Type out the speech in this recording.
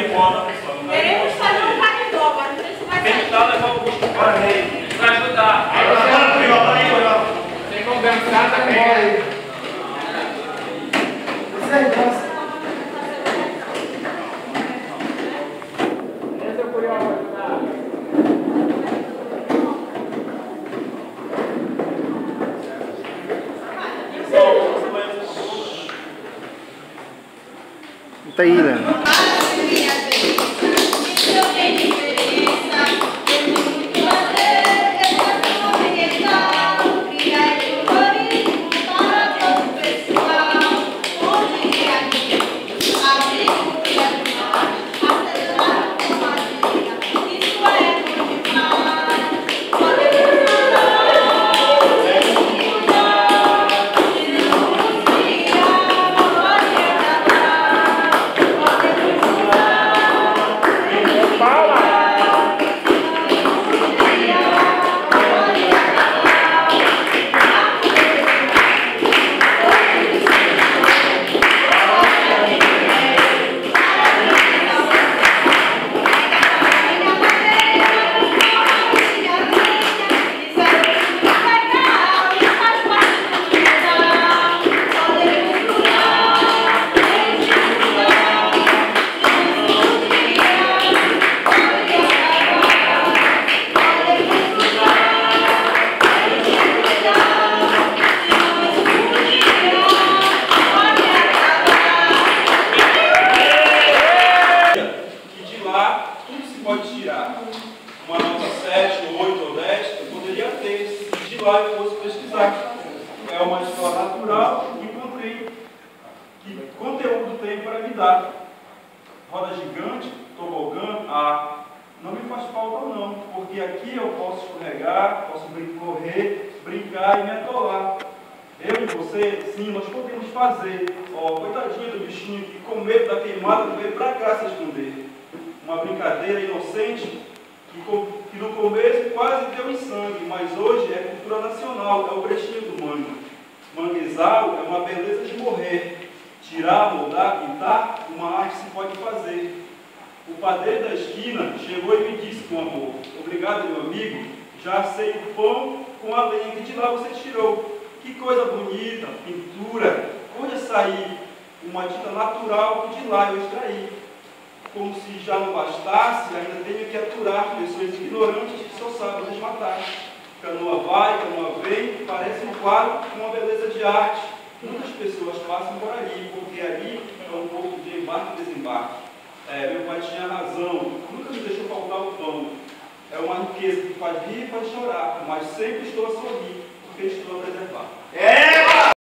aí fora, pessoal. Queremos fazer um paredão, mas não sei se vai Quem tá levando o grupo para rei. Pra ajudar. Tem como dançar, tá bom aí. Isso aí, dança. Essa eu fui a ajudar. Tá aí, né? Pode tirar uma nota 7, 8 ou 10, eu poderia ter, se de lá eu fosse pesquisar. É uma escola natural e encontrei que conteúdo tem para me dar. Roda gigante, tobogã, não me faz falta não, porque aqui eu posso escorregar, posso correr, brincar e me atolar. Eu e você, sim, nós podemos fazer. Coitadinho do bichinho que com medo da queimada veio para cá se esconder. Uma brincadeira inocente que no começo quase deu em sangue, mas hoje é cultura nacional, é o brechinho do mangue. Manguezal é uma beleza de morrer. Tirar, moldar, pintar, uma arte se pode fazer. O padeiro da esquina chegou e me disse com amor: obrigado, meu amigo, já sei o pão com a lenha que de lá você tirou. Que coisa bonita, pintura, onde sair uma tinta natural que de lá eu extraí. Como se já não bastasse, ainda tenho que aturar pessoas ignorantes que só sabem desmatar. Canoa vai, canoa vem, parece um quadro com uma beleza de arte. Muitas pessoas passam por ali, porque ali é um ponto de embarque e desembarque. Meu pai tinha razão, nunca me deixou faltar o pão. É uma riqueza que faz rir e faz chorar, mas sempre estou a sorrir, porque estou a preservar.